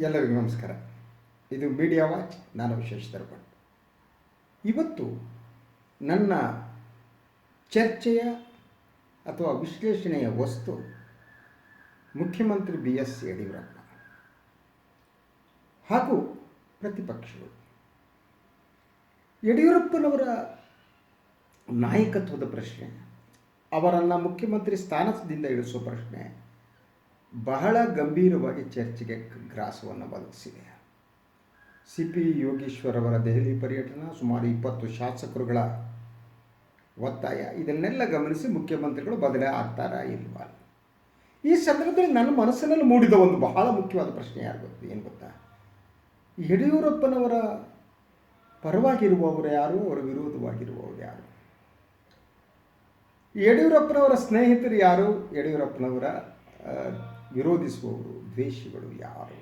ಎಲ್ಲರಿಗೂ ನಮಸ್ಕಾರ. ಇದು ಮೀಡಿಯಾ ವಾಚ್. ನಾನು ವಿಶ್ವೇಶ್ವರ ಭಟ್. ಇವತ್ತು ನನ್ನ ಚರ್ಚೆಯ ಅಥವಾ ವಿಶ್ಲೇಷಣೆಯ ವಸ್ತು ಮುಖ್ಯಮಂತ್ರಿ BS ಯಡಿಯೂರಪ್ಪ ಹಾಗೂ ಪ್ರತಿಪಕ್ಷಗಳು. ಯಡಿಯೂರಪ್ಪನವರ ನಾಯಕತ್ವದ ಪ್ರಶ್ನೆ, ಅವರನ್ನು ಮುಖ್ಯಮಂತ್ರಿ ಸ್ಥಾನದಿಂದ ಇಳಿಸುವ ಪ್ರಶ್ನೆ ಬಹಳ ಗಂಭೀರವಾಗಿ ಚರ್ಚೆಗೆ ಗ್ರಾಸವನ್ನು ಒದಗಿಸಿದೆ. CP ಯೋಗೀಶ್ವರ್ ಅವರ ದೆಹಲಿ ಪರ್ಯಟನ, ಸುಮಾರು 20 ಶಾಸಕರುಗಳ ಒತ್ತಾಯ, ಇದನ್ನೆಲ್ಲ ಗಮನಿಸಿ ಮುಖ್ಯಮಂತ್ರಿಗಳು ಬದಲೇ ಆಗ್ತಾರಾ ಇಲ್ವಾ? ಈ ಸಂದರ್ಭದಲ್ಲಿ ನನ್ನ ಮನಸ್ಸಿನಲ್ಲಿ ಮೂಡಿದ ಒಂದು ಬಹಳ ಮುಖ್ಯವಾದ ಪ್ರಶ್ನೆ ಏನು ಗೊತ್ತಾ? ಯಡಿಯೂರಪ್ಪನವರ ಪರವಾಗಿರುವವರು ಯಾರು, ಅವರ ವಿರೋಧವಾಗಿರುವವರು ಯಾರು? ಯಡಿಯೂರಪ್ಪನವರ ಸ್ನೇಹಿತರು ಯಾರು, ಯಡಿಯೂರಪ್ಪನವರ ವಿರೋಧಿಸುವವರು, ದ್ವೇಷಿಗಳು ಯಾರು?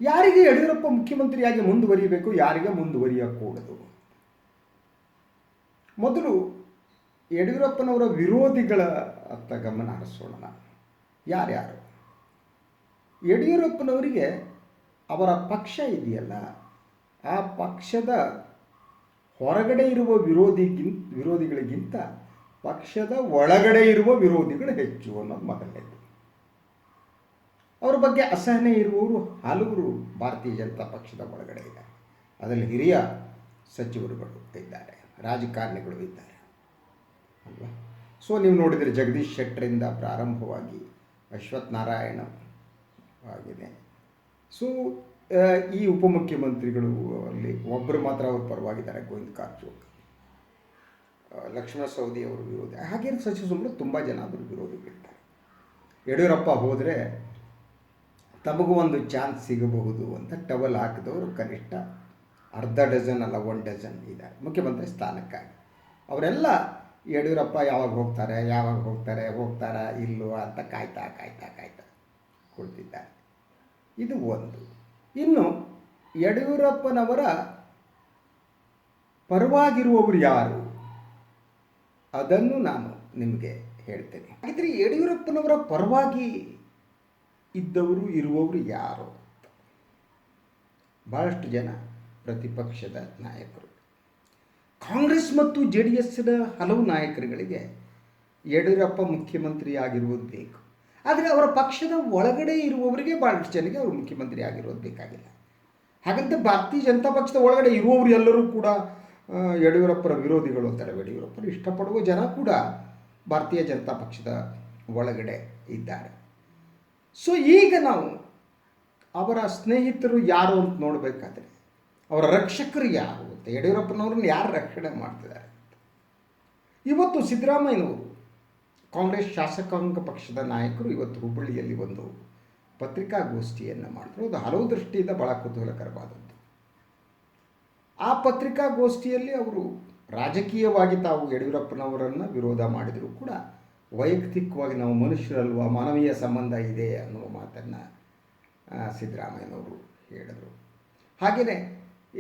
ಯಾರಿಗೆ ಯಡಿಯೂರಪ್ಪ ಮುಖ್ಯಮಂತ್ರಿಯಾಗಿ ಮುಂದುವರಿಯಬೇಕು, ಯಾರಿಗೆ ಮುಂದುವರಿಯಕೂಡದು? ಮೊದಲು ಯಡಿಯೂರಪ್ಪನವರ ವಿರೋಧಿಗಳ ಅತ್ತ ಗಮನ ಹರಿಸೋಣ. ಯಾರ್ಯಾರು? ಯಡಿಯೂರಪ್ಪನವರಿಗೆ ಅವರ ಪಕ್ಷ ಇದೆಯಲ್ಲ, ಆ ಪಕ್ಷದ ಹೊರಗಡೆ ಇರುವ ವಿರೋಧಿಗಳಿಗಿಂತ ಪಕ್ಷದ ಒಳಗಡೆ ಇರುವ ವಿರೋಧಿಗಳು ಹೆಚ್ಚು ಅನ್ನೋದು ಮೊದಲನೇದು. ಅವರ ಬಗ್ಗೆ ಅಸಹನೆ ಇರುವವರು ಹಲವರು ಭಾರತೀಯ ಜನತಾ ಪಕ್ಷದ ಒಳಗಡೆ ಇದ್ದಾರೆ. ಅದರಲ್ಲಿ ಹಿರಿಯ ಸಚಿವರುಗಳು ಇದ್ದಾರೆ, ರಾಜಕಾರಣಿಗಳು ಇದ್ದಾರೆ ಅಲ್ವಾ? ಸೊ ನೀವು ನೋಡಿದರೆ ಜಗದೀಶ್ ಶೆಟ್ಟರಿಂದ ಪ್ರಾರಂಭವಾಗಿ ಅಶ್ವಥ್ ನಾರಾಯಣ ಆಗಿದೆ. ಸೊ ಈ ಉಪಮುಖ್ಯಮಂತ್ರಿಗಳು ಅಲ್ಲಿ ಒಬ್ಬರು ಮಾತ್ರ ಅವ್ರ ಪರವಾಗಿದ್ದಾರೆ, ಗೋವಿಂದ ಕಾರಜೋಳ, ಲಕ್ಷ್ಮಣ ಸವದಿ ಅವರು ವಿರೋಧಿ. ಹಾಗೆ ಸಚಿವ ಸಂಪುಟ ತುಂಬ ಜನ ಅವರು ವಿರೋಧಿಗಳಿರ್ತಾರೆ. ಯಡಿಯೂರಪ್ಪ ಹೋದರೆ ತಮಗೂ ಒಂದು ಚಾನ್ಸ್ ಸಿಗಬಹುದು ಅಂತ ಟವಲ್ ಹಾಕಿದವರು ಕನಿಷ್ಠ ಅರ್ಧ ಡಜನ್ ಅಲ್ಲ 1 ಡಜನ್ ಇದ್ದಾರೆ ಮುಖ್ಯಮಂತ್ರಿ ಸ್ಥಾನಕ್ಕಾಗಿ. ಅವರೆಲ್ಲ ಯಡಿಯೂರಪ್ಪ ಯಾವಾಗ ಹೋಗ್ತಾರಾ ಇಲ್ಲವಾ ಅಂತ ಕಾಯ್ತಾ ಕೊಡ್ತಿದ್ದಾರೆ. ಇದು ಒಂದು. ಇನ್ನು ಯಡಿಯೂರಪ್ಪನವರ ಪರವಾಗಿರುವವರು ಯಾರು ಅದನ್ನು ನಾನು ನಿಮಗೆ ಹೇಳ್ತೇನೆ. ಹಾಗಿದ್ರೆ ಯಡಿಯೂರಪ್ಪನವರ ಪರವಾಗಿ ಇರುವವರು ಯಾರು? ಬಹಳಷ್ಟು ಜನ ಪ್ರತಿಪಕ್ಷದ ನಾಯಕರು, ಕಾಂಗ್ರೆಸ್ ಮತ್ತು JDSನ ಹಲವು ನಾಯಕರುಗಳಿಗೆ ಯಡಿಯೂರಪ್ಪ ಮುಖ್ಯಮಂತ್ರಿ ಆಗಿರುವುದು ಬೇಕು. ಆದರೆ ಅವರ ಪಕ್ಷದ ಒಳಗಡೆ ಇರುವವರಿಗೆ ಭಾಳಷ್ಟು ಜನಕ್ಕೆ ಅವರು ಮುಖ್ಯಮಂತ್ರಿ ಆಗಿರೋದು ಬೇಕಾಗಿಲ್ಲ. ಹಾಗಂತ ಭಾರತೀಯ ಜನತಾ ಪಕ್ಷದ ಒಳಗಡೆ ಇರುವವರು ಎಲ್ಲರೂ ಕೂಡ ಯಡಿಯೂರಪ್ಪರ ವಿರೋಧಿಗಳು ಅಂತಾರೆ. ಯಡಿಯೂರಪ್ಪರು ಇಷ್ಟಪಡುವ ಜನ ಕೂಡ ಭಾರತೀಯ ಜನತಾ ಪಕ್ಷದ ಒಳಗಡೆ ಇದ್ದಾರೆ. ಸೊ ಈಗ ನಾವು ಅವರ ಸ್ನೇಹಿತರು ಯಾರು ಅಂತ ನೋಡಬೇಕಾದ್ರೆ, ಅವರ ರಕ್ಷಕರು ಯಾರು ಅಂತ, ಯಡಿಯೂರಪ್ಪನವ್ರನ್ನ ಯಾರು ರಕ್ಷಣೆ ಮಾಡ್ತಿದ್ದಾರೆ? ಇವತ್ತು ಸಿದ್ದರಾಮಯ್ಯನವರು, ಕಾಂಗ್ರೆಸ್ ಶಾಸಕಾಂಗ ಪಕ್ಷದ ನಾಯಕರು ಇವತ್ತು ಹುಬ್ಬಳ್ಳಿಯಲ್ಲಿ ಒಂದು ಪತ್ರಿಕಾಗೋಷ್ಠಿಯನ್ನು ಮಾಡಿದ್ರು. ಅದು ಹಲವು ದೃಷ್ಟಿಯಿಂದ ಭಾಳ ಕುತೂಹಲಕರವಾದದ್ದು. ಆ ಪತ್ರಿಕಾಗೋಷ್ಠಿಯಲ್ಲಿ ಅವರು ರಾಜಕೀಯವಾಗಿ ತಾವು ಯಡಿಯೂರಪ್ಪನವರನ್ನು ವಿರೋಧ ಮಾಡಿದರೂ ಕೂಡ ವೈಯಕ್ತಿಕವಾಗಿ ನಾವು ಮನುಷ್ಯರಲ್ವ, ಮಾನವೀಯ ಸಂಬಂಧ ಇದೆ ಅನ್ನುವ ಮಾತನ್ನು ಸಿದ್ದರಾಮಯ್ಯನವರು ಹೇಳಿದರು. ಹಾಗೆಯೇ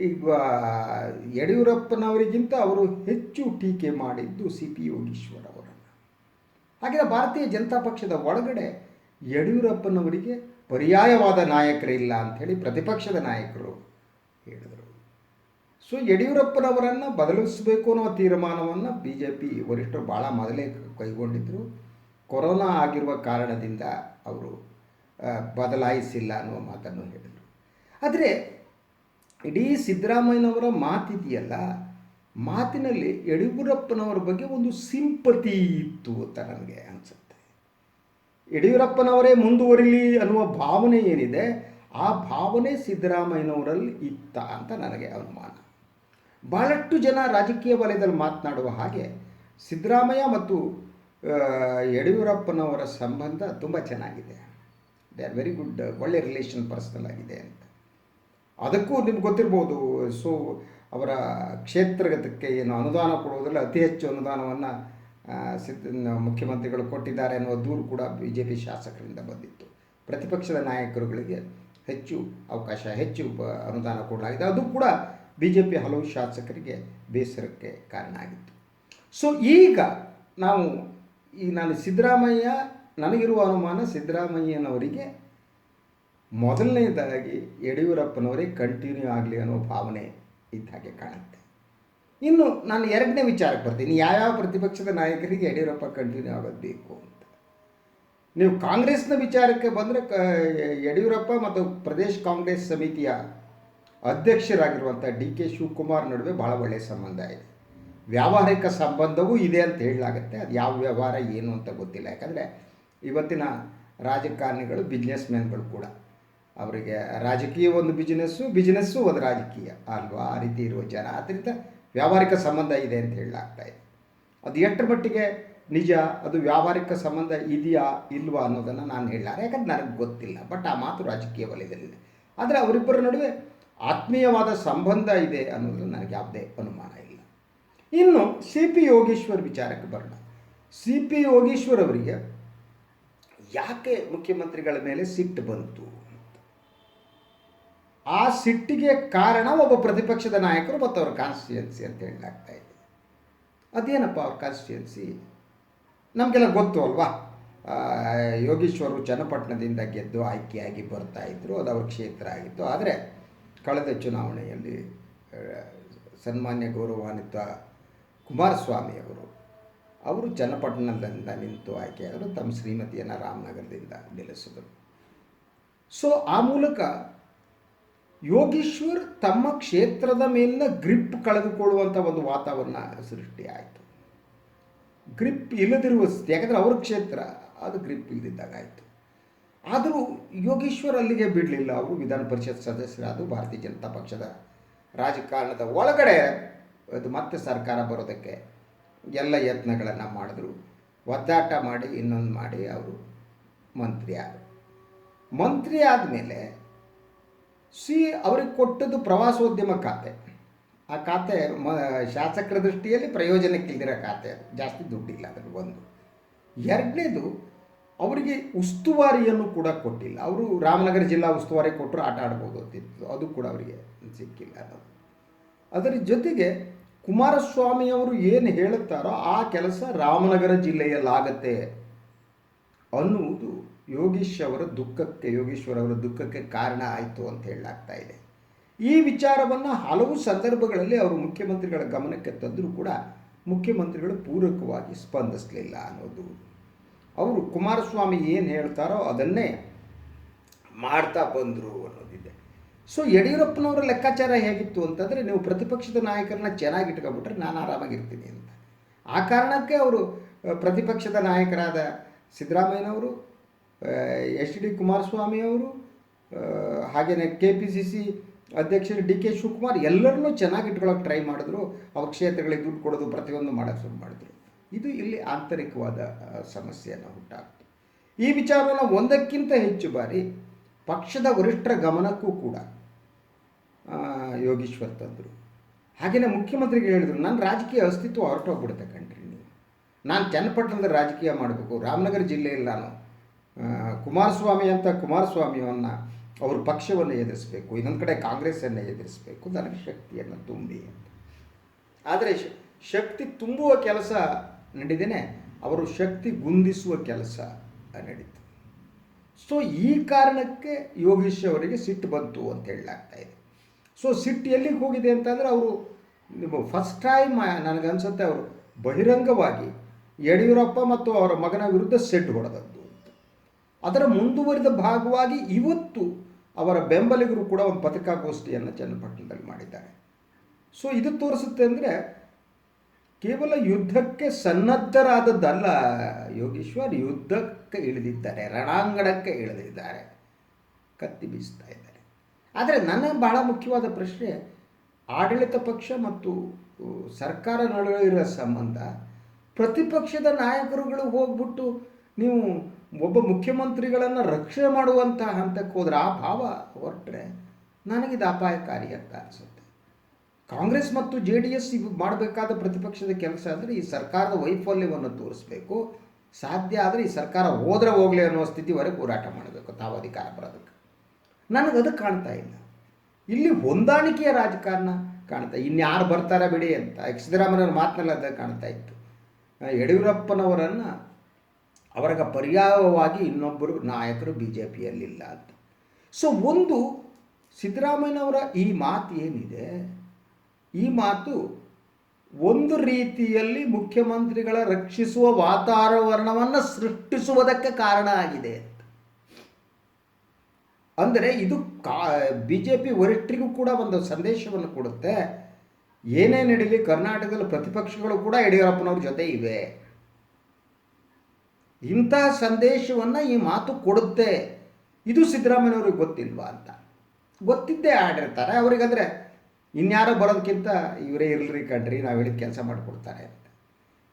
ಈಗ ಯಡಿಯೂರಪ್ಪನವರಿಗಿಂತ ಅವರು ಹೆಚ್ಚು ಟೀಕೆ ಮಾಡಿದ್ದು CP ಯೋಗೀಶ್ವರ್ ಅವರನ್ನು. ಹಾಗೆ ಭಾರತೀಯ ಜನತಾ ಪಕ್ಷದ ಒಳಗಡೆ ಯಡಿಯೂರಪ್ಪನವರಿಗೆ ಪರ್ಯಾಯವಾದ ನಾಯಕರಿಲ್ಲ ಅಂಥೇಳಿ ಪ್ರತಿಪಕ್ಷದ ನಾಯಕರು ಹೇಳಿದರು. ಸೊ ಯಡಿಯೂರಪ್ಪನವರನ್ನು ಬದಲಿಸಬೇಕು ಅನ್ನೋ ತೀರ್ಮಾನವನ್ನು BJP ವರಿಷ್ಠರು ಭಾಳ ಮೊದಲೇ ಕೈಗೊಂಡಿದ್ದರು. ಕೊರೋನಾ ಆಗಿರುವ ಕಾರಣದಿಂದ ಅವರು ಬದಲಾಯಿಸಿಲ್ಲ ಅನ್ನುವ ಮಾತನ್ನು ಹೇಳಿದರು. ಆದರೆ ಇಡೀ ಸಿದ್ದರಾಮಯ್ಯನವರ ಮಾತಿದೆಯಲ್ಲ, ಮಾತಿನಲ್ಲಿ ಯಡಿಯೂರಪ್ಪನವರ ಬಗ್ಗೆ ಒಂದು ಸಿಂಪತಿ ಇತ್ತು ಅಂತ ನನಗೆ ಅನಿಸುತ್ತೆ. ಯಡಿಯೂರಪ್ಪನವರೇ ಮುಂದುವರಿಲಿ ಅನ್ನುವ ಭಾವನೆ ಏನಿದೆ, ಆ ಭಾವನೆ ಸಿದ್ದರಾಮಯ್ಯನವರಲ್ಲಿ ಇತ್ತ ಅಂತ ನನಗೆ ಅನುಮಾನ. ಭಾಳಷ್ಟು ಜನ ರಾಜಕೀಯ ವಲಯದಲ್ಲಿ ಮಾತನಾಡುವ ಹಾಗೆ ಸಿದ್ದರಾಮಯ್ಯ ಮತ್ತು ಯಡಿಯೂರಪ್ಪನವರ ಸಂಬಂಧ ತುಂಬ ಚೆನ್ನಾಗಿದೆ. ದೇ ಆರ್ ವೆರಿ ಗುಡ್, ಒಳ್ಳೆ ರಿಲೇಷನ್ ಪರ್ಸನಲ್ ಆಗಿದೆ ಅಂತ. ಅದಕ್ಕೂ ನಿಮ್ಗೆ ಗೊತ್ತಿರ್ಬೋದು. ಸೊ ಅವರ ಕ್ಷೇತ್ರಗತಕ್ಕೆ ಏನು ಅನುದಾನ ಕೊಡುವುದರಲ್ಲಿ ಅತಿ ಹೆಚ್ಚು ಅನುದಾನವನ್ನು ಮುಖ್ಯಮಂತ್ರಿಗಳು ಕೊಟ್ಟಿದ್ದಾರೆ ಅನ್ನುವ ದೂರು ಕೂಡ BJP ಶಾಸಕರಿಂದ ಬಂದಿತ್ತು. ಪ್ರತಿಪಕ್ಷದ ನಾಯಕರುಗಳಿಗೆ ಹೆಚ್ಚು ಅವಕಾಶ, ಹೆಚ್ಚು ಅನುದಾನ ಕೊಡಲಾಗಿದೆ. ಅದು ಕೂಡ BJP ಹಲವು ಶಾಸಕರಿಗೆ ಬೇಸರಕ್ಕೆ ಕಾರಣ ಆಗಿತ್ತು. ಸೊ ಈಗ ನಾನು ಸಿದ್ದರಾಮಯ್ಯ, ನನಗಿರುವ ಅನುಮಾನ ಸಿದ್ದರಾಮಯ್ಯನವರಿಗೆ ಮೊದಲನೇದಾಗಿ ಯಡಿಯೂರಪ್ಪನವರೇ ಕಂಟಿನ್ಯೂ ಆಗಲಿ ಅನ್ನೋ ಭಾವನೆ ಇದ್ದ ಹಾಗೆ ಕಾಣುತ್ತೆ. ಇನ್ನು ನಾನು ಎರಡನೇ ವಿಚಾರಕ್ಕೆ ಬರ್ತೀನಿ. ಯಾವ್ಯಾವ ಪ್ರತಿಪಕ್ಷದ ನಾಯಕರಿಗೆ ಯಡಿಯೂರಪ್ಪ ಕಂಟಿನ್ಯೂ ಆಗೋದು ಬೇಕು ಅಂತ. ನೀವು ಕಾಂಗ್ರೆಸ್ನ ವಿಚಾರಕ್ಕೆ ಬಂದರೆ ಯಡಿಯೂರಪ್ಪ ಮತ್ತು ಪ್ರದೇಶ್ ಕಾಂಗ್ರೆಸ್ ಸಮಿತಿಯ ಅಧ್ಯಕ್ಷರಾಗಿರುವಂಥ DK ಶಿವಕುಮಾರ್ ನಡುವೆ ಭಾಳ ಒಳ್ಳೆಯ ಸಂಬಂಧ ಇದೆ. ವ್ಯಾವಹಾರಿಕ ಸಂಬಂಧವೂ ಇದೆ ಅಂತ ಹೇಳಲಾಗುತ್ತೆ. ಅದು ಯಾವ ವ್ಯವಹಾರ ಏನು ಅಂತ ಗೊತ್ತಿಲ್ಲ. ಯಾಕಂದರೆ ಇವತ್ತಿನ ರಾಜಕಾರಣಿಗಳು ಬಿಸ್ನೆಸ್ ಮ್ಯಾನ್ಗಳು ಕೂಡ. ಅವರಿಗೆ ರಾಜಕೀಯ ಒಂದು ಬಿಸ್ನೆಸ್ಸು ಒಂದು ರಾಜಕೀಯ ಅಲ್ವಾ, ಆ ರೀತಿ ಇರುವ ಜನ. ಆದ್ದರಿಂದ ವ್ಯಾವಹಾರಿಕ ಸಂಬಂಧ ಇದೆ ಅಂತ ಹೇಳಲಾಗ್ತಾ ಇದೆ. ಅದು ಎಷ್ಟರ ಮಟ್ಟಿಗೆ ನಿಜ, ಅದು ವ್ಯಾವಹಾರಿಕ ಸಂಬಂಧ ಇದೆಯಾ ಇಲ್ವಾ ಅನ್ನೋದನ್ನು ನಾನು ಹೇಳಲಾರೆ, ಯಾಕಂದ್ರೆ ನನಗೆ ಗೊತ್ತಿಲ್ಲ. ಬಟ್ ಆ ಮಾತು ರಾಜಕೀಯ ವಲಯದಲ್ಲಿದೆ. ಆದರೆ ಅವರಿಬ್ಬರ ನಡುವೆ ಆತ್ಮೀಯವಾದ ಸಂಬಂಧ ಇದೆ ಅನ್ನೋದ್ರಲ್ಲಿ ನನಗೆ ಯಾವುದೇ ಅನುಮಾನ ಇಲ್ಲ. ಇನ್ನು CP ಯೋಗೇಶ್ವರ್ ವಿಚಾರಕ್ಕೆ ಬರೋಣ. CP ಯೋಗೇಶ್ವರ್ ಅವರಿಗೆ ಯಾಕೆ ಮುಖ್ಯಮಂತ್ರಿಗಳ ಮೇಲೆ ಸಿಟ್ಟು ಬಂತು? ಆ ಸಿಟ್ಟಿಗೆ ಕಾರಣ ಒಬ್ಬ ಪ್ರತಿಪಕ್ಷದ ನಾಯಕರು ಮತ್ತು ಅವರ ಕಾನ್ಸ್ಟಿಟ್ಯೂನ್ಸಿ ಅಂತ ಹೇಳಲಾಗ್ತಾ ಇದೆ. ಅದೇನಪ್ಪ ಅವ್ರ ಕಾನ್ಸ್ಟಿಟ್ಯೂನ್ಸಿ? ನಮಗೆಲ್ಲ ಗೊತ್ತು ಅಲ್ವಾ. ಯೋಗೇಶ್ವರು ಚನ್ನಪಟ್ಟಣದಿಂದ ಗೆದ್ದು ಆಯ್ಕೆಯಾಗಿ ಬರ್ತಾಯಿದ್ರು. ಅದು ಅವ್ರ ಕ್ಷೇತ್ರ ಆಗಿತ್ತು. ಆದರೆ ಕಳೆದ ಚುನಾವಣೆಯಲ್ಲಿ ಸನ್ಮಾನ್ಯ ಗೌರವಾನ್ವಿತ ಕುಮಾರಸ್ವಾಮಿ ಅವರು ಚನ್ನಪಟ್ಟಣದಿಂದ ನಿಂತು ಆಯ್ಕೆಯಾದರು. ತಮ್ಮ ಶ್ರೀಮತಿಯನ್ನು ರಾಮನಗರದಿಂದ ನಿಲ್ಲಿಸಿದರು. ಸೊ ಆ ಮೂಲಕ ಯೋಗೇಶ್ವರ್ ತಮ್ಮ ಕ್ಷೇತ್ರದ ಮೇಲಿನ ಗ್ರಿಪ್ ಕಳೆದುಕೊಳ್ಳುವಂಥ ಒಂದು ವಾತಾವರಣ ಸೃಷ್ಟಿಯಾಯಿತು. ಗ್ರಿಪ್ ಇಲ್ಲದಿರುವ ಸ್ಥಿತಿ, ಯಾಕಂದರೆ ಅವ್ರ ಕ್ಷೇತ್ರ ಅದು ಗ್ರಿಪ್ ಇಲ್ಲದಿದ್ದಾಗಾಯಿತು. ಆದರೂ ಯೋಗೇಶ್ವರ್ ಅಲ್ಲಿಗೆ ಬಿಡಲಿಲ್ಲ. ಅವರು ವಿಧಾನ ಪರಿಷತ್ ಸದಸ್ಯರಾದ ಭಾರತೀಯ ಜನತಾ ಪಕ್ಷದ ರಾಜಕಾರಣದ ಒಳಗಡೆ ಅದು ಮತ್ತೆ ಸರ್ಕಾರ ಬರೋದಕ್ಕೆ ಎಲ್ಲ ಯತ್ನಗಳನ್ನು ಮಾಡಿದ್ರು. ಒದ್ದಾಟ ಮಾಡಿ ಇನ್ನೊಂದು ಮಾಡಿ ಅವರು ಮಂತ್ರಿ ಆದರು. ಮಂತ್ರಿ ಆದಮೇಲೆ ಅವ್ರಿಗೆ ಕೊಟ್ಟದ್ದು ಪ್ರವಾಸೋದ್ಯಮ ಖಾತೆ. ಆ ಖಾತೆ ಶಾಸಕರ ದೃಷ್ಟಿಯಲ್ಲಿ ಪ್ರಯೋಜನಕ್ಕಿಲ್ದಿರೋ ಖಾತೆ. ಅದು ಜಾಸ್ತಿ ದುಡ್ಡಿಲ್ಲ ಅದರಲ್ಲಿ ಒಂದು. ಎರಡನೇದು, ಅವರಿಗೆ ಉಸ್ತುವಾರಿಯನ್ನು ಕೂಡ ಕೊಟ್ಟಿಲ್ಲ. ಅವರು ರಾಮನಗರ ಜಿಲ್ಲಾ ಉಸ್ತುವಾರಿ ಕೊಟ್ಟರು ಆಟ ಆಡ್ಬೋದು ಅಂತಿತ್ತು, ಅದು ಕೂಡ ಅವರಿಗೆ ಸಿಕ್ಕಿಲ್ಲ ಅನ್ನೋದು. ಅದರ ಜೊತೆಗೆ ಕುಮಾರಸ್ವಾಮಿಯವರು ಏನು ಹೇಳುತ್ತಾರೋ ಆ ಕೆಲಸ ರಾಮನಗರ ಜಿಲ್ಲೆಯಲ್ಲಾಗತ್ತೆ ಅನ್ನುವುದು ಯೋಗೇಶ್ವರ್ ಅವರ ದುಃಖಕ್ಕೆ ಕಾರಣ ಆಯಿತು ಅಂತ ಹೇಳಲಾಗ್ತಾ ಇದೆ. ಈ ವಿಚಾರವನ್ನು ಹಲವು ಸಂದರ್ಭಗಳಲ್ಲಿ ಅವರು ಮುಖ್ಯಮಂತ್ರಿಗಳ ಗಮನಕ್ಕೆ ತಂದರೂ ಕೂಡ ಮುಖ್ಯಮಂತ್ರಿಗಳು ಪೂರಕವಾಗಿ ಸ್ಪಂದಿಸಲಿಲ್ಲ ಅನ್ನೋದು. ಅವರು ಕುಮಾರಸ್ವಾಮಿ ಏನು ಹೇಳ್ತಾರೋ ಅದನ್ನೇ ಮಾಡ್ತಾ ಬಂದರು ಅನ್ನೋದಿದೆ. ಸೊ ಯಡಿಯೂರಪ್ಪನವರ ಲೆಕ್ಕಾಚಾರ ಹೇಗಿತ್ತು ಅಂತಂದರೆ, ನೀವು ಪ್ರತಿಪಕ್ಷದ ನಾಯಕರನ್ನ ಚೆನ್ನಾಗಿ ಇಟ್ಕೊಬಿಟ್ರೆ ನಾನು ಆರಾಮಾಗಿರ್ತೀನಿ ಅಂತ. ಆ ಕಾರಣಕ್ಕೆ ಅವರು ಪ್ರತಿಪಕ್ಷದ ನಾಯಕರಾದ ಸಿದ್ದರಾಮಯ್ಯನವರು, HD ಕುಮಾರಸ್ವಾಮಿಯವರು, ಹಾಗೆಯೇ KPCC ಅಧ್ಯಕ್ಷರು DK ಶಿವಕುಮಾರ್ ಎಲ್ಲರನ್ನೂ ಚೆನ್ನಾಗಿ ಇಟ್ಕೊಳ್ಳೋಕೆ ಟ್ರೈ ಮಾಡಿದ್ರು. ಅವ್ರ ಕ್ಷೇತ್ರಗಳಿಗೆ ದುಡ್ಡು ಕೊಡೋದು ಪ್ರತಿಯೊಂದು ಮಾಡೋಕ್ಕೆ ಶುರು ಮಾಡಿದ್ರು. ಇದು ಇಲ್ಲಿ ಆಂತರಿಕವಾದ ಸಮಸ್ಯೆಯನ್ನು ಉಂಟಾಗ್ತದೆ. ಈ ವಿಚಾರವನ್ನು ಒಂದಕ್ಕಿಂತ ಹೆಚ್ಚು ಬಾರಿ ಪಕ್ಷದ ವರಿಷ್ಠರ ಗಮನಕ್ಕೂ ಕೂಡ ಯೋಗೇಶ್ವರ್ ತಂದರು. ಹಾಗೆಯೇ ಮುಖ್ಯಮಂತ್ರಿಗೆ ಹೇಳಿದರು, ನನ್ನ ರಾಜಕೀಯ ಅಸ್ತಿತ್ವ ಹೊರಟೋಗ್ಬಿಡುತ್ತೆ ಕಣ್ರಿ, ನಾನು ಚನ್ನಪಟ್ಟಣದ ರಾಜಕೀಯ ಮಾಡಬೇಕು. ರಾಮನಗರ ಜಿಲ್ಲೆಯಲ್ಲಿ ನಾನು ಕುಮಾರಸ್ವಾಮಿಯನ್ನು ಅವ್ರ ಪಕ್ಷವನ್ನು ಎದುರಿಸಬೇಕು, ಇನ್ನೊಂದು ಕಡೆ ಕಾಂಗ್ರೆಸ್ಸನ್ನು ಎದುರಿಸಬೇಕು, ನನಗೆ ಶಕ್ತಿಯನ್ನು ತುಂಬಿ ಅಂತ. ಆದರೆ ಶಕ್ತಿ ತುಂಬುವ ಕೆಲಸ ನಡೆದೇನೆ ಅವರು ಶಕ್ತಿ ಗುಂದಿಸುವ ಕೆಲಸ ನಡೀತು. ಸೊ ಈ ಕಾರಣಕ್ಕೆ ಯೋಗೇಶ್ ಅವರಿಗೆ ಸಿಟ್ಟು ಬಂತು ಅಂತ ಹೇಳಲಾಗ್ತಾ ಇದೆ. ಸೊ ಸಿಟ್ಟು ಎಲ್ಲಿಗೆ ಹೋಗಿದೆ ಅಂತಂದರೆ, ಅವರು ಫಸ್ಟ್ ಟೈಮ್ ನನಗನ್ಸುತ್ತೆ ಅವರು ಬಹಿರಂಗವಾಗಿ ಯಡಿಯೂರಪ್ಪ ಮತ್ತು ಅವರ ಮಗನ ವಿರುದ್ಧ ಸೆಡ್ ಹೊಡೆದದ್ದು. ಅದರ ಮುಂದುವರಿದ ಭಾಗವಾಗಿ ಇವತ್ತು ಅವರ ಬೆಂಬಲಿಗರು ಕೂಡ ಒಂದು ಪತ್ರಿಕಾಗೋಷ್ಠಿಯನ್ನು ಚನ್ನಪಟ್ಟಣದಲ್ಲಿ ಮಾಡಿದ್ದಾರೆ. ಸೊ ಇದು ತೋರಿಸುತ್ತೆ ಅಂದರೆ, ಕೇವಲ ಯುದ್ಧಕ್ಕೆ ಸನ್ನದ್ಧರಾದದ್ದಲ್ಲ ಯೋಗೇಶ್ವರ್, ಯುದ್ಧಕ್ಕೆ ಇಳಿದಿದ್ದಾರೆ, ರಣಾಂಗಣಕ್ಕೆ ಇಳಿದಿದ್ದಾರೆ, ಕತ್ತಿ ಬೀಸ್ತಾ ಇದ್ದಾರೆ. ಆದರೆ ನನ್ನ ಬಹಳ ಮುಖ್ಯವಾದ ಪ್ರಶ್ನೆ, ಆಡಳಿತ ಪಕ್ಷ ಮತ್ತು ಸರ್ಕಾರ ನಡುವೆ ಇರೋ ಸಂಬಂಧ, ಪ್ರತಿಪಕ್ಷದ ನಾಯಕರುಗಳು ಹೋಗ್ಬಿಟ್ಟು ನೀವು ಒಬ್ಬ ಮುಖ್ಯಮಂತ್ರಿಗಳನ್ನು ರಕ್ಷಣೆ ಮಾಡುವಂಥ ಹಂತಕ್ಕೆ ಹೋದರೆ, ಆ ಭಾವ ಹೊರಟ್ರೆ ನನಗಿದು ಅಪಾಯಕಾರಿ ಅಂತ ಅನಿಸುತ್ತೆ. ಕಾಂಗ್ರೆಸ್ ಮತ್ತು JDS ಮಾಡಬೇಕಾದ ಪ್ರತಿಪಕ್ಷದ ಕೆಲಸ ಅಂದರೆ ಈ ಸರ್ಕಾರದ ವೈಫಲ್ಯವನ್ನು ತೋರಿಸಬೇಕು. ಸಾಧ್ಯ ಆದರೆ ಈ ಸರ್ಕಾರ ಹೋದರೆ ಹೋಗಲಿ ಅನ್ನೋ ಸ್ಥಿತಿವರೆಗೆ ಹೋರಾಟ ಮಾಡಬೇಕು ತಾವು ಅಧಿಕಾರ ಬರೋದಕ್ಕೆ. ನನಗದು ಕಾಣ್ತಾ ಇಲ್ಲ. ಇಲ್ಲಿ ಹೊಂದಾಣಿಕೆಯ ರಾಜಕಾರಣ ಕಾಣ್ತಾ, ಇನ್ಯಾರು ಬರ್ತಾರೆ ಬಿಡಿ ಅಂತ ಸಿದ್ದರಾಮಯ್ಯವ್ರ ಮಾತನಾಡಿ ಅದು ಕಾಣ್ತಾ ಇತ್ತು. ಯಡಿಯೂರಪ್ಪನವರನ್ನು ಅವರಿಗೆ ಪರ್ಯಾಯವಾಗಿ ಇನ್ನೊಬ್ಬರು ನಾಯಕರು BJPಯಲ್ಲಿಲ್ಲ ಅಂತ. ಸೊ ಒಂದು ಸಿದ್ದರಾಮಯ್ಯನವರ ಈ ಮಾತು ಏನಿದೆ, ಈ ಮಾತು ಒಂದು ರೀತಿಯಲ್ಲಿ ಮುಖ್ಯಮಂತ್ರಿಗಳ ರಕ್ಷಿಸುವ ವಾತಾವರಣವನ್ನು ಸೃಷ್ಟಿಸುವುದಕ್ಕೆ ಕಾರಣ ಆಗಿದೆ. ಅಂದರೆ ಇದು ಬಿ ಜೆ ಪಿ ವರಿಷ್ಠರಿಗೂ ಕೂಡ ಒಂದು ಸಂದೇಶವನ್ನು ಕೊಡುತ್ತೆ. ಏನೇ ನಡೀಲಿ ಕರ್ನಾಟಕದಲ್ಲಿ ಪ್ರತಿಪಕ್ಷಗಳು ಕೂಡ ಯಡಿಯೂರಪ್ಪನವ್ರ ಜೊತೆ ಇವೆ. ಇಂತಹ ಸಂದೇಶವನ್ನು ಈ ಮಾತು ಕೊಡುತ್ತೆ. ಇದು ಸಿದ್ದರಾಮಯ್ಯವ್ರಿಗೆ ಗೊತ್ತಿಲ್ವಾ ಅಂತ. ಗೊತ್ತಿದ್ದೇ ಆಡಿರ್ತಾರೆ. ಅವರಿಗಂದರೆ ಇನ್ಯಾರೋ ಬರೋದಕ್ಕಿಂತ ಇವರೇ ಇರಲಿ ಕಣ್ರಿ, ನಾವು ಹೇಳಿದ ಕೆಲಸ ಮಾಡಿಕೊಡ್ತಾರೆ ಅಂತ.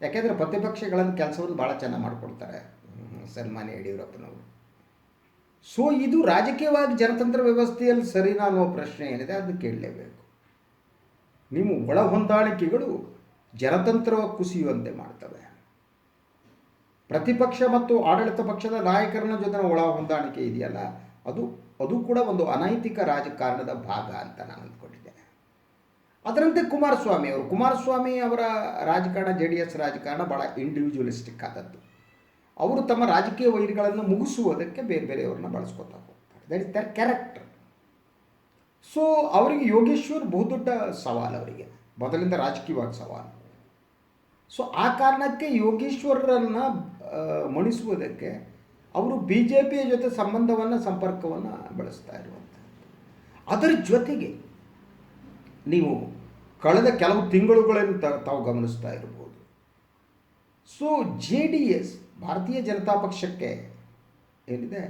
ಯಾಕೆಂದರೆ ಪ್ರತಿಪಕ್ಷಗಳನ್ನು ಕೆಲಸವನ್ನು ಭಾಳ ಚೆನ್ನಾಗಿ ಮಾಡಿಕೊಡ್ತಾರೆ ಸನ್ಮಾನ್ಯ ಯಡಿಯೂರಪ್ಪನವರು. ಸೊ ಇದು ರಾಜಕೀಯವಾಗಿ ಜನತಂತ್ರ ವ್ಯವಸ್ಥೆಯಲ್ಲಿ ಸರಿನಾ ಅನ್ನೋ ಪ್ರಶ್ನೆ ಏನಿದೆ ಅದನ್ನು ಕೇಳಲೇಬೇಕು. ನೀವು ಒಳ ಹೊಂದಾಣಿಕೆಗಳು ಜನತಂತ್ರ ಕುಸಿಯುವಂತೆ ಮಾಡ್ತವೆ. ಪ್ರತಿಪಕ್ಷ ಮತ್ತು ಆಡಳಿತ ಪಕ್ಷದ ನಾಯಕರನ್ನ ಜೊತೆ ಒಳ ಹೊಂದಾಣಿಕೆ ಇದೆಯಲ್ಲ, ಅದು ಕೂಡ ಒಂದು ಅನೈತಿಕ ರಾಜಕಾರಣದ ಭಾಗ ಅಂತ ನಾನು ಅಂದ್ಕೊಂಡಿದ್ದೇನೆ. ಅದರಂತೆ ಕುಮಾರಸ್ವಾಮಿ ಅವರ ರಾಜಕಾರಣ, JDS ರಾಜಕಾರಣ ಭಾಳ ಇಂಡಿವಿಜುವಲಿಸ್ಟಿಕ್ ಆದದ್ದು. ಅವರು ತಮ್ಮ ರಾಜಕೀಯ ವೈರಿಗಳನ್ನು ಮುಗಿಸುವುದಕ್ಕೆ ಬೇರೆ ಬೇರೆಯವ್ರನ್ನ ಬಳಸ್ಕೊತಾ ಹೋಗ್ತಾರೆ. That is their character. So ಅವರಿಗೆ ಯೋಗೇಶ್ವರ್ ಬಹುದೊಡ್ಡ ಸವಾಲು, ಅವರಿಗೆ ಮೊದಲಿಂದ ರಾಜಕೀಯವಾಗಿ ಸವಾಲು. ಸೊ ಆ ಕಾರಣಕ್ಕೆ ಯೋಗೇಶ್ವರರನ್ನು ಮಣಿಸುವುದಕ್ಕೆ ಅವರು BJPಯ ಜೊತೆ ಸಂಪರ್ಕವನ್ನು ಬೆಳೆಸ್ತಾ ಇರುವಂಥದ್ದು. ಅದರ ಜೊತೆಗೆ ನೀವು ಕಳೆದ ಕೆಲವು ತಿಂಗಳುಗಳನ್ನು ತಾವು ಗಮನಿಸ್ತಾ ಇರ್ಬೋದು. ಸೊ JDS ಭಾರತೀಯ ಜನತಾ ಪಕ್ಷಕ್ಕೆ ಏನಿದೆ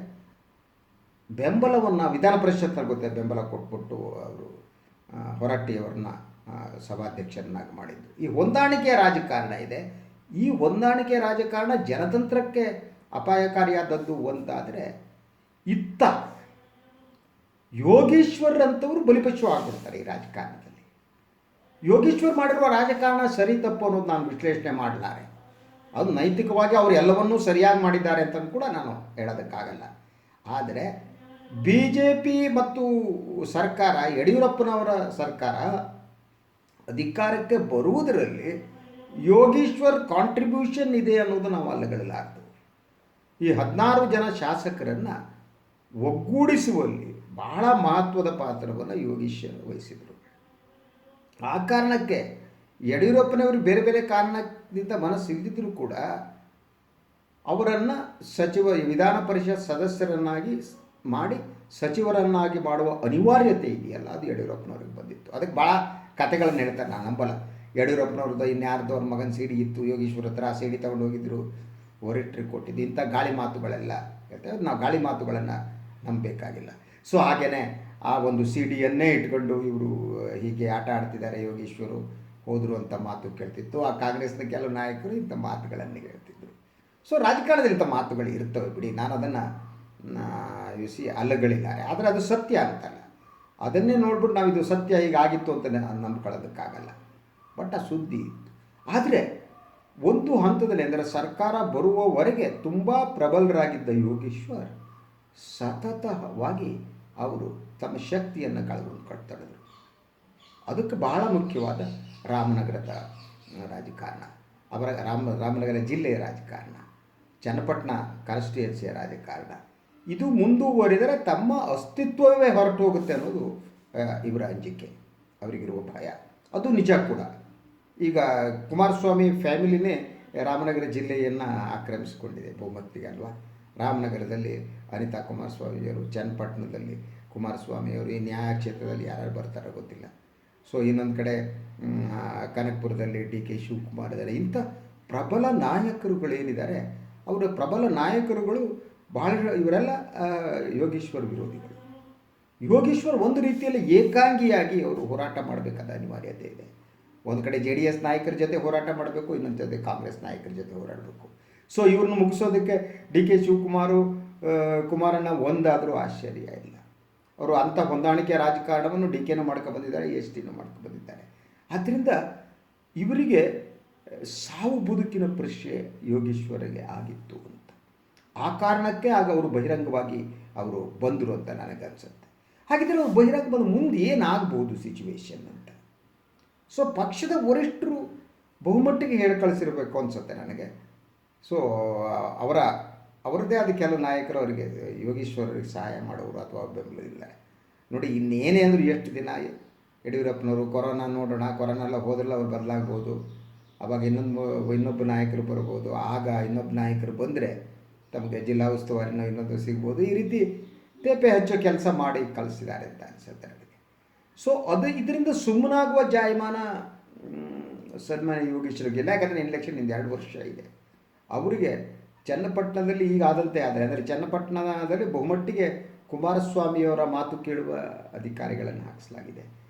ಬೆಂಬಲವನ್ನು ವಿಧಾನ ಪರಿಷತ್ನಲ್ಲಿ ಗೊತ್ತೇ ಬೆಂಬಲ ಕೊಟ್ಬಿಟ್ಟು ಅವರು ಹೊರಟ್ಟಿಯವರನ್ನ ಸಭಾಧ್ಯಕ್ಷರನ್ನಾಗಿ ಮಾಡಿದ್ದು. ಈ ಹೊಂದಾಣಿಕೆಯ ರಾಜಕಾರಣ ಇದೆ. ಈ ಹೊಂದಾಣಿಕೆಯ ರಾಜಕಾರಣ ಜನತಂತ್ರಕ್ಕೆ ಅಪಾಯಕಾರಿಯಾದದ್ದು ಒಂದಾದರೆ, ಇತ್ತ ಯೋಗೇಶ್ವರ್ ಅಂತವರು ಬಲಿಪಶು ಆಗಿಬಿಡ್ತಾರೆ ಈ ರಾಜಕಾರಣದಲ್ಲಿ. ಯೋಗೇಶ್ವರ್ ಮಾಡಿರುವ ರಾಜಕಾರಣ ಸರಿ ತಪ್ಪು ಅನ್ನೋದು ನಾನು ವಿಶ್ಲೇಷಣೆ ಮಾಡಲಾರೆ. ಅದು ನೈತಿಕವಾಗಿ ಅವರು ಎಲ್ಲವನ್ನೂ ಸರಿಯಾಗಿ ಮಾಡಿದ್ದಾರೆ ಅಂತ ಕೂಡ ನಾನು ಹೇಳೋದಕ್ಕಾಗಲ್ಲ. ಆದರೆ BJP ಮತ್ತು ಸರ್ಕಾರ, ಯಡಿಯೂರಪ್ಪನವರ ಸರ್ಕಾರ ಅಧಿಕಾರಕ್ಕೆ ಬರುವುದರಲ್ಲಿ ಯೋಗೇಶ್ವರ್ ಕಾಂಟ್ರಿಬ್ಯೂಷನ್ ಇದೆ ಅನ್ನೋದು ನಾವು ಅಲ್ಲಗಳೆಯಲಾರದು. ಈ 16 ಜನ ಶಾಸಕರನ್ನು ಒಗ್ಗೂಡಿಸುವಲ್ಲಿ ಬಹಳ ಮಹತ್ವದ ಪಾತ್ರವನ್ನು ಯೋಗೇಶ್ವರ್ ವಹಿಸಿದರು. ಆ ಕಾರಣಕ್ಕೆ ಯಡಿಯೂರಪ್ಪನವರು ಬೇರೆ ಬೇರೆ ಕಾರಣದಿಂದ ಮನಸ್ಸಿಲ್ಲದಿದ್ದರೂ ಕೂಡ ಅವರನ್ನು ವಿಧಾನ ಪರಿಷತ್ ಸದಸ್ಯರನ್ನಾಗಿ ಮಾಡಿ ಸಚಿವರನ್ನಾಗಿ ಮಾಡುವ ಅನಿವಾರ್ಯತೆ ಇದೆಯಲ್ಲ, ಅದು ಯಡಿಯೂರಪ್ಪನವ್ರಿಗೆ ಬಂದಿತ್ತು. ಅದಕ್ಕೆ ಭಾಳ ಕಥೆಗಳನ್ನು ಹೇಳ್ತಾರೆ, ನಾನು ನಂಬಲ್ಲ. ಯಡಿಯೂರಪ್ಪನವ್ರದ್ದು ಇನ್ಯಾರ್ದು ಅವ್ರ ಮಗನ ಸಿಡಿ ಇತ್ತು, ಯೋಗೇಶ್ವರ ಹತ್ರ ಆ ಸಿಡಿ ತಗೊಂಡು ಹೋಗಿದ್ರು, ವರಿಷ್ಠರಿಗೆ ಕೊಟ್ಟಿದ್ದು. ಇಂಥ ಗಾಳಿ ಮಾತುಗಳೆಲ್ಲ ಹೇಳ್ತೇವೆ. ನಾವು ಗಾಳಿ ಮಾತುಗಳನ್ನು ನಂಬಬೇಕಾಗಿಲ್ಲ. ಸೊ ಹಾಗೆಯೇ ಆ ಒಂದು ಸಿಡಿಯನ್ನೇ ಇಟ್ಕೊಂಡು ಇವರು ಹೀಗೆ ಆಟ ಆಡ್ತಿದ್ದಾರೆ, ಯೋಗೇಶ್ವರು ಹೋದರು ಅಂತ ಮಾತು ಕೇಳ್ತಿತ್ತು. ಆ ಕಾಂಗ್ರೆಸ್ನ ಕೆಲವು ನಾಯಕರು ಇಂಥ ಮಾತುಗಳನ್ನು ಹೇಳ್ತಿದ್ರು. ಸೊ ರಾಜಕಾರಣದಲ್ಲಿ ಇಂಥ ಮಾತುಗಳು ಇರ್ತವೆ ಬಿಡಿ, ನಾನು ಅದನ್ನು ಅಲ್ಲಗಳಿದ್ದಾರೆ. ಆದರೆ ಅದು ಸತ್ಯ ಅಂತಲ್ಲ. ಅದನ್ನೇ ನೋಡ್ಬಿಟ್ಟು ನಾವು ಇದು ಸತ್ಯ ಹೀಗಾಗಿತ್ತು ಅಂತ ನಂಬ್ಕೊಳ್ಳೋದಕ್ಕಾಗಲ್ಲ. ಬಟ್ ಆ ಸುದ್ದಿ ಇತ್ತು. ಆದರೆ ಒಂದು ಹಂತದಲ್ಲಿ, ಅಂದರೆ ಸರ್ಕಾರ ಬರುವವರೆಗೆ ತುಂಬ ಪ್ರಬಲರಾಗಿದ್ದ ಯೋಗೇಶ್ವರ್ ಸತತವಾಗಿ ಅವರು ತಮ್ಮ ಶಕ್ತಿಯನ್ನು ಕಳ್ತಳಿದ್ರು. ಅದಕ್ಕೆ ಬಹಳ ಮುಖ್ಯವಾದ ರಾಮನಗರದ ರಾಜಕಾರಣ, ಅವರ ರಾಮನಗರ ಜಿಲ್ಲೆಯ ರಾಜಕಾರಣ, ಚನ್ನಪಟ್ಟಣ ಕಾನ್ಸ್ಟಿಟ್ಯೂನ್ಸಿಯ ರಾಜಕಾರಣ, ಇದು ಮುಂದುವರಿದರೆ ತಮ್ಮ ಅಸ್ತಿತ್ವವೇ ಹೊರಟು ಹೋಗುತ್ತೆ ಅನ್ನೋದು ಇವರ ಅಂಜಿಕೆ, ಅವರಿಗಿರುವ ಭಯ. ಅದು ನಿಜ ಕೂಡ. ಈಗ ಕುಮಾರಸ್ವಾಮಿ ಫ್ಯಾಮಿಲಿನೇ ರಾಮನಗರ ಜಿಲ್ಲೆಯನ್ನು ಆಕ್ರಮಿಸಿಕೊಂಡಿದೆ ಬಹುಮಟ್ಟಿಗೆ ಅಲ್ವಾ. ರಾಮನಗರದಲ್ಲಿ ಅನಿತಾ ಕುಮಾರಸ್ವಾಮಿಯವರು, ಚನ್ನಪಟ್ಟಣದಲ್ಲಿ ಕುಮಾರಸ್ವಾಮಿಯವರು, ಈ ನ್ಯಾಯ ಕ್ಷೇತ್ರದಲ್ಲಿ ಯಾರು ಬರ್ತಾರೋ ಗೊತ್ತಿಲ್ಲ. ಸೊ ಇನ್ನೊಂದು ಕಡೆ ಕನಕಪುರದಲ್ಲಿ DK ಶಿವಕುಮಾರ್ ಇದ್ದಾರೆ. ಇಂಥ ಪ್ರಬಲ ನಾಯಕರುಗಳೇನಿದ್ದಾರೆ, ಅವರ ಪ್ರಬಲ ನಾಯಕರುಗಳು ಬಹಳ, ಇವರೆಲ್ಲ ಯೋಗೇಶ್ವರ್ ವಿರೋಧಿಗಳು. ಯೋಗೇಶ್ವರ್ ಒಂದು ರೀತಿಯಲ್ಲಿ ಏಕಾಂಗಿಯಾಗಿ ಅವರು ಹೋರಾಟ ಮಾಡಬೇಕಾದ ಅನಿವಾರ್ಯತೆ ಇದೆ. ಒಂದು ಕಡೆ JDS ನಾಯಕರ ಜೊತೆ ಹೋರಾಟ ಮಾಡಬೇಕು, ಇನ್ನೊಂದು ಜೊತೆ ಕಾಂಗ್ರೆಸ್ ನಾಯಕರ ಜೊತೆ ಹೋರಾಡಬೇಕು. ಸೊ ಇವ್ರನ್ನ ಮುಗಿಸೋದಕ್ಕೆ DK ಕುಮಾರಣ್ಣ ಒಂದಾದರೂ ಆಶ್ಚರ್ಯ ಇಲ್ಲ. ಅವರು ಅಂಥ ಹೊಂದಾಣಿಕೆ ರಾಜಕಾರಣವನ್ನು DKನೂ ಮಾಡ್ಕೊಂಡು ಬಂದಿದ್ದಾರೆ, STನೂ ಮಾಡ್ಕೊಂಡು ಬಂದಿದ್ದಾರೆ. ಆದ್ದರಿಂದ ಇವರಿಗೆ ಸಾವು ಬದುಕಿನ ಪ್ರಶ್ನೆ ಯೋಗೇಶ್ವರಿಗೆ ಆಗಿತ್ತು ಅಂತ. ಆ ಕಾರಣಕ್ಕೆ ಆಗ ಅವರು ಬಹಿರಂಗವಾಗಿ ಅವರು ಬಂದರು ಅಂತ ನನಗನ್ಸುತ್ತೆ. ಹಾಗಿದ್ದರೆ ಅವರು ಬಹಿರಂಗ ಬಂದು ಮುಂದೆ ಏನಾಗ್ಬೋದು ಸಿಚುವೇಶನ್ ಅಂತ. ಸೊ ಪಕ್ಷದ ವರಿಷ್ಠರು ಬಹುಮಟ್ಟಿಗೆ ಹೇಳಿ ಕಳಿಸಿರಬೇಕು ಅನಿಸುತ್ತೆ ನನಗೆ. ಸೊ ಅವರ ಅವ್ರದ್ದೇ ಆದ ಕೆಲವು ನಾಯಕರು ಅವರಿಗೆ ಯೋಗೇಶ್ವರರಿಗೆ ಸಹಾಯ ಮಾಡೋರು ಅಥವಾ ಬೆಂಬಲ ಇಲ್ಲ. ನೋಡಿ ಇನ್ನೇನೇ ಅಂದರೂ ಎಷ್ಟು ದಿನ ಯಡಿಯೂರಪ್ಪನವರು ಕೊರೋನಾ ನೋಡೋಣ, ಕೊರೋನಾ ಎಲ್ಲ ಹೋದ್ರಲ್ಲ ಅವ್ರು ಬದಲಾಗ್ಬೋದು, ಆವಾಗ ಇನ್ನೊಬ್ಬ ನಾಯಕರು ಬರ್ಬೋದು, ಆಗ ಇನ್ನೊಬ್ಬ ನಾಯಕರು ಬಂದರೆ ತಮಗೆ ಜಿಲ್ಲಾ ಉಸ್ತುವಾರಿನೋ ಇನ್ನೊಂದು ಸಿಗ್ಬೋದು. ಈ ರೀತಿ ತೇಪೆ ಹಚ್ಚೋ ಕೆಲಸ ಮಾಡಿ ಕಳಿಸಿದ್ದಾರೆ ಅಂತ ಅನಿಸುತ್ತೆ ನನಗೆ. ಸೊ ಅದು ಇದರಿಂದ ಸುಮ್ಮನಾಗುವ ಜಾಯಮಾನ ಸನ್ಮಾನ್ಯ ಯೋಗೇಶ್ವರಿಗಿಲ್ಲ. ಯಾಕಂದರೆ ಎಲೆಕ್ಷನ್ ಇಂದ 2 ವರ್ಷ ಇದೆ. ಅವರಿಗೆ ಚನ್ನಪಟ್ಟಣದಲ್ಲಿ ಈಗ ಆದಂತೆ ಆದರೆ ಚನ್ನಪಟ್ಟಣದಲ್ಲಿ ಬಹುಮಟ್ಟಿಗೆ ಕುಮಾರಸ್ವಾಮಿಯವರ ಮಾತು ಕೇಳುವ ಅಧಿಕಾರಿಗಳನ್ನು ಹಾಕಿಸಲಾಗಿದೆ.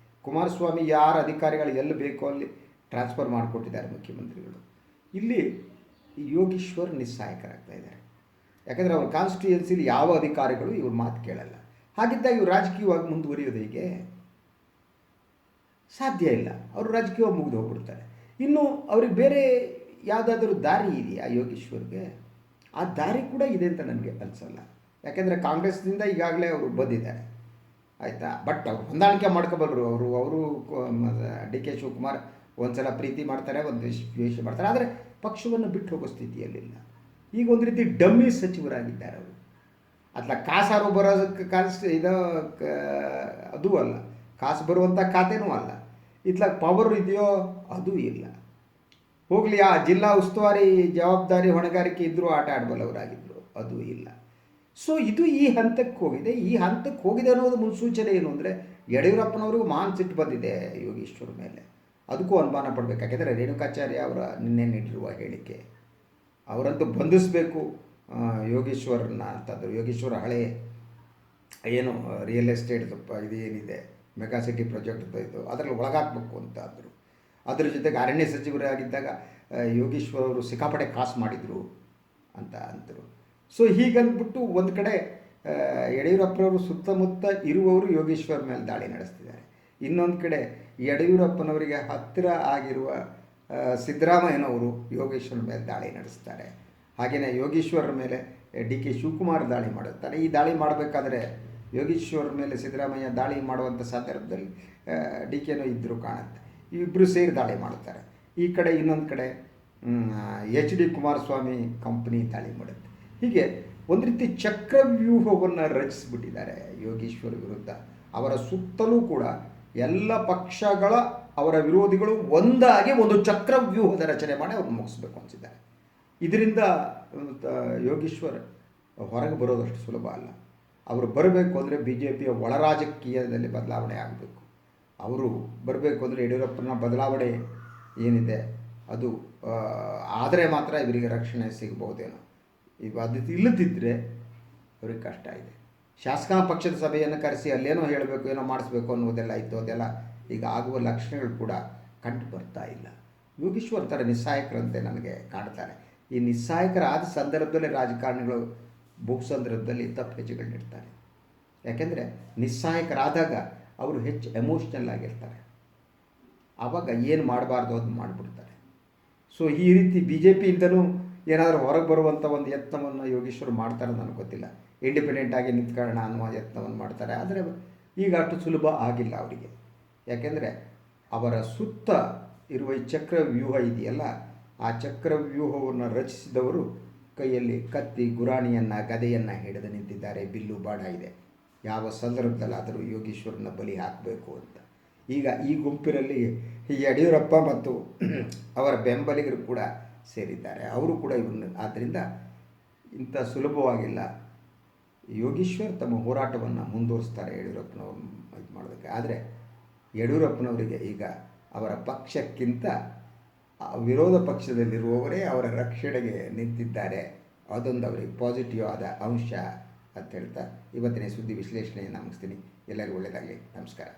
ಕುಮಾರಸ್ವಾಮಿ ಯಾರ ಅಧಿಕಾರಿಗಳು ಎಲ್ಲಿ ಬೇಕೋ ಅಲ್ಲಿ ಟ್ರಾನ್ಸ್ಫರ್ ಮಾಡಿಕೊಟ್ಟಿದ್ದಾರೆ ಮುಖ್ಯಮಂತ್ರಿಗಳು. ಇಲ್ಲಿ ಯೋಗೇಶ್ವರ್ ನಿಸ್ಸಹಾಯಕರಾಗ್ತಾ ಇದ್ದಾರೆ. ಯಾಕಂದರೆ ಅವ್ರ ಕಾನ್ಸ್ಟಿಟ್ಯೂಯನ್ಸಿಲಿ ಯಾವ ಅಧಿಕಾರಿಗಳು ಇವ್ರ ಮಾತು ಕೇಳಲ್ಲ. ಹಾಗಿದ್ದಾಗ ಇವ್ರು ರಾಜಕೀಯವಾಗಿ ಮುಂದುವರಿಯೋದು ಹೇಗೆ? ಸಾಧ್ಯ ಇಲ್ಲ. ಅವರು ರಾಜಕೀಯವಾಗಿ ಮುಗಿದು ಹೋಗ್ಬಿಡ್ತಾರೆ. ಇನ್ನು ಅವ್ರಿಗೆ ಬೇರೆ ಯಾವುದಾದ್ರೂ ದಾರಿ ಇದೆಯಾ ಯೋಗೇಶ್ವರ್ಗೆ? ಆ ದಾರಿ ಕೂಡ ಇದೆ ಅಂತ ನನಗೆ ಅನಿಸಲ್ಲ. ಯಾಕೆಂದರೆ ಕಾಂಗ್ರೆಸ್ನಿಂದ ಈಗಾಗಲೇ ಅವರು ಬಂದಿದ್ದಾರೆ, ಆಯಿತಾ. ಬಟ್ ಅವ್ರು ಹೊಂದಾಣಿಕೆ ಮಾಡ್ಕೊಬಲ್ಲರು. ಅವರು ಡಿ ಕೆ ಶಿವಕುಮಾರ್ ಒಂದು ಸಲ ಪ್ರೀತಿ ಮಾಡ್ತಾರೆ, ಒಂದು ದ್ವೇಷ ಮಾಡ್ತಾರೆ, ಆದರೆ ಪಕ್ಷವನ್ನು ಬಿಟ್ಟು ಹೋಗೋ ಸ್ಥಿತಿಯಲ್ಲಿಲ್ಲ. ಈಗ ಒಂದು ರೀತಿ ಡಮ್ಮಿ ಸಚಿವರಾಗಿದ್ದಾರೆ ಅವರು. ಅಥವಾ ಕಾಸಾರು ಬರೋದಕ್ಕೆ ಅದೂ ಅಲ್ಲ, ಕಾಸು ಬರುವಂಥ ಖಾತೆನೂ ಅಲ್ಲ. ಇತ್ಲಾಗ ಪವರ್ ಇದೆಯೋ ಅದೂ ಇಲ್ಲ. ಹೋಗಲಿ, ಆ ಜಿಲ್ಲಾ ಉಸ್ತುವಾರಿ ಜವಾಬ್ದಾರಿ ಹೊಣೆಗಾರಿಕೆ ಇದ್ದರೂ ಆಟ ಆಡಬಲ್ಲವರಾಗಿದ್ದರು, ಅದೂ ಇಲ್ಲ. ಸೊ ಇದು ಈ ಹಂತಕ್ಕೆ ಹೋಗಿದೆ. ಈ ಹಂತಕ್ಕೆ ಹೋಗಿದೆ ಅನ್ನೋದು ಮುನ್ಸೂಚನೆ ಏನು ಅಂದರೆ ಯಡಿಯೂರಪ್ಪನವ್ರಿಗೂ ಮಹಾನ್ ಸಿಟ್ಟು ಬಂದಿದೆ ಯೋಗೇಶ್ವರ ಮೇಲೆ. ಅದಕ್ಕೂ ಅನುಮಾನ ಪಡಬೇಕು. ಯಾಕೆಂದರೆ ರೇಣುಕಾಚಾರ್ಯ ಅವರ ನಿನ್ನೆ ನೀಡಿರುವ ಹೇಳಿಕೆ, ಅವರಂತೂ ಬಂಧಿಸಬೇಕು ಯೋಗೇಶ್ವರನ್ನ ಅಂತಂದರು. ಯೋಗೇಶ್ವರ ಹಳೆ ಏನು ರಿಯಲ್ ಎಸ್ಟೇಟ್ ಇದೇನಿದೆ ಮೆಗಾ ಸಿಟಿ ಪ್ರಾಜೆಕ್ಟ್ ಇದು ಅದರಲ್ಲಿ ಒಳಗಾಕಬೇಕು ಅಂತ ಅಂದರು. ಅದರ ಜೊತೆಗೆ ಅರಣ್ಯ ಸಚಿವರಾಗಿದ್ದಾಗ ಯೋಗೇಶ್ವರ್ ಅವರು ಸಿಕ್ಕಾಪಟ್ಟೆ ಕಾಸು ಮಾಡಿದರು ಅಂತ ಅಂದರು. ಸೊ ಹೀಗಂದ್ಬಿಟ್ಟು ಒಂದು ಕಡೆ ಯಡಿಯೂರಪ್ಪನವರು ಸುತ್ತಮುತ್ತ ಇರುವವರು ಯೋಗೇಶ್ವರ್ ಮೇಲೆ ದಾಳಿ ನಡೆಸ್ತಿದ್ದಾರೆ. ಇನ್ನೊಂದು ಕಡೆ ಯಡಿಯೂರಪ್ಪನವರಿಗೆ ಹತ್ತಿರ ಆಗಿರುವ ಸಿದ್ದರಾಮಯ್ಯನವರು ಯೋಗೇಶ್ವರ ಮೇಲೆ ದಾಳಿ ನಡೆಸ್ತಾರೆ. ಹಾಗೆಯೇ ಯೋಗೇಶ್ವರರ ಮೇಲೆ ಡಿ ಕೆ ಶಿವಕುಮಾರ್ ದಾಳಿ ಮಾಡುತ್ತಾರೆ. ಈ ದಾಳಿ ಮಾಡಬೇಕಾದ್ರೆ ಯೋಗೇಶ್ವರ ಮೇಲೆ ಸಿದ್ದರಾಮಯ್ಯ ದಾಳಿ ಮಾಡುವಂಥ ಸಂದರ್ಭದಲ್ಲಿ ಡಿ ಕೆನೂ ಇದ್ದರೂ ಕಾಣುತ್ತೆ. ಇಬ್ಬರು ಸೇರಿ ದಾಳಿ ಮಾಡುತ್ತಾರೆ. ಈ ಕಡೆ ಇನ್ನೊಂದು ಕಡೆ HD ಕುಮಾರಸ್ವಾಮಿ ಕಂಪ್ನಿ ದಾಳಿ ಮಾಡುತ್ತೆ. ಹೀಗೆ ಒಂದು ರೀತಿ ಚಕ್ರವ್ಯೂಹವನ್ನು ರಚಿಸಿಬಿಟ್ಟಿದ್ದಾರೆ ಯೋಗೇಶ್ವರ ವಿರುದ್ಧ. ಅವರ ಸುತ್ತಲೂ ಕೂಡ ಎಲ್ಲ ಪಕ್ಷಗಳ ಅವರ ವಿರೋಧಿಗಳು ಒಂದಾಗಿ ಒಂದು ಚಕ್ರವ್ಯೂಹದ ರಚನೆ ಮಾಡಿ ಅವ್ರು ಮುಗಿಸ್ಬೇಕು ಅನಿಸಿದ್ದಾರೆ. ಇದರಿಂದ ಯೋಗೇಶ್ವರ್ ಹೊರಗೆ ಬರೋದಷ್ಟು ಸುಲಭ ಅಲ್ಲ. ಅವರು ಬರಬೇಕು ಅಂದರೆ BJPಯ ಒಳ ರಾಜಕೀಯದಲ್ಲಿ ಬದಲಾವಣೆ ಆಗಬೇಕು. ಅವರು ಬರಬೇಕು ಅಂದರೆ ಯಡಿಯೂರಪ್ಪನ ಬದಲಾವಣೆ ಏನಿದೆ ಅದು ಆದರೆ ಮಾತ್ರ ಇವರಿಗೆ ರಕ್ಷಣೆ ಸಿಗಬಹುದೇನೋ. ಈಗ ಅದು ಇಲ್ಲದಿದ್ದರೆ ಅವ್ರಿಗೆ ಕಷ್ಟ ಇದೆ. ಶಾಸಕಾಂಗ ಪಕ್ಷದ ಸಭೆಯನ್ನು ಕರೆಸಿ ಅಲ್ಲೇನೋ ಹೇಳಬೇಕು, ಏನೋ ಮಾಡಿಸ್ಬೇಕು ಅನ್ನೋದೆಲ್ಲ ಇತ್ತು. ಅದೆಲ್ಲ ಈಗ ಆಗುವ ಲಕ್ಷಣಗಳು ಕೂಡ ಕಂಡು ಬರ್ತಾ ಇಲ್ಲ. ಯೋಗೇಶ್ವರ್ ಥರ ನಿಸ್ಸಹಾಯಕರಂತೆ ನನಗೆ ಕಾಣ್ತಾರೆ. ಈ ನಿಸ್ಸಹಾಯಕರಾದ ಸಂದರ್ಭದಲ್ಲಿ ರಾಜಕಾರಣಿಗಳು ಬಹು ಸಂದರ್ಭದಲ್ಲಿ ತಪ್ಪು ಹೆಜ್ಜೆಗಳು ನೀಡ್ತಾರೆ. ಯಾಕೆಂದರೆ ನಿಸ್ಸಹಾಯಕರಾದಾಗ ಅವರು ಹೆಚ್ಚು ಎಮೋಷ್ನಲ್ ಆಗಿರ್ತಾರೆ. ಆವಾಗ ಏನು ಮಾಡಬಾರ್ದು ಅದು ಮಾಡಿಬಿಡ್ತಾರೆ. ಸೊ ಈ ರೀತಿ BJPಯಿಂದನೂ ಏನಾದರೂ ಹೊರಗೆ ಬರುವಂಥ ಒಂದು ಯತ್ನವನ್ನು ಯೋಗೇಶ್ವರ್ ಮಾಡ್ತಾರೆ ನನಗೆ ಗೊತ್ತಿಲ್ಲ. ಇಂಡಿಪೆಂಡೆಂಟಾಗಿ ನಿಂತ್ಕೊಳ್ಳೋಣ ಅನ್ನುವ ಯತ್ನವನ್ನು ಮಾಡ್ತಾರೆ. ಆದರೆ ಈಗ ಅಷ್ಟು ಸುಲಭ ಆಗಿಲ್ಲ ಅವರಿಗೆ. ಯಾಕೆಂದರೆ ಅವರ ಸುತ್ತ ಇರುವ ಈ ಚಕ್ರವ್ಯೂಹ ಇದೆಯಲ್ಲ, ಆ ಚಕ್ರವ್ಯೂಹವನ್ನು ರಚಿಸಿದವರು ಕೈಯಲ್ಲಿ ಕತ್ತಿ, ಗುರಾಣಿಯನ್ನು, ಗದೆಯನ್ನು ಹಿಡಿದು ನಿಂತಿದ್ದಾರೆ. ಬಿಲ್ಲು ಬಾಣ ಇದೆ. ಯಾವ ಸಂದರ್ಭದಲ್ಲಾದರೂ ಯೋಗೇಶ್ವರನ ಬಲಿ ಹಾಕಬೇಕು ಅಂತ. ಈಗ ಈ ಗುಂಪಿನಲ್ಲಿ ಯಡಿಯೂರಪ್ಪ ಮತ್ತು ಅವರ ಬೆಂಬಲಿಗರು ಕೂಡ ಸೇರಿದ್ದಾರೆ. ಅವರು ಕೂಡ ಇವನ್ನು ಆದ್ದರಿಂದ ಇಂಥ ಸುಲಭವಾಗಿಲ್ಲ. ಯೋಗೇಶ್ವರ್ ತಮ್ಮ ಹೋರಾಟವನ್ನು ಮುಂದುವರಿಸ್ತಾರೆ ಯಡಿಯೂರಪ್ಪನವ್ರು ಇದು ಮಾಡೋದಕ್ಕೆ. ಆದರೆ ಯಡಿಯೂರಪ್ಪನವರಿಗೆ ಈಗ ಅವರ ಪಕ್ಷಕ್ಕಿಂತ ವಿರೋಧ ಪಕ್ಷದಲ್ಲಿರುವವರೇ ಅವರ ರಕ್ಷಣೆಗೆ ನಿಂತಿದ್ದಾರೆ. ಅದೊಂದು ಅವರಿಗೆ ಪಾಸಿಟಿವ್ ಆದ ಅಂಶ ಅಂತ ಹೇಳ್ತಾ ಇವತ್ತಿನ ಸುದ್ದಿ ವಿಶ್ಲೇಷಣೆಯನ್ನು ಮುಗಿಸ್ತೀನಿ. ಎಲ್ಲರಿಗೂ ಒಳ್ಳೆಯದಾಗಲಿ. ನಮಸ್ಕಾರ.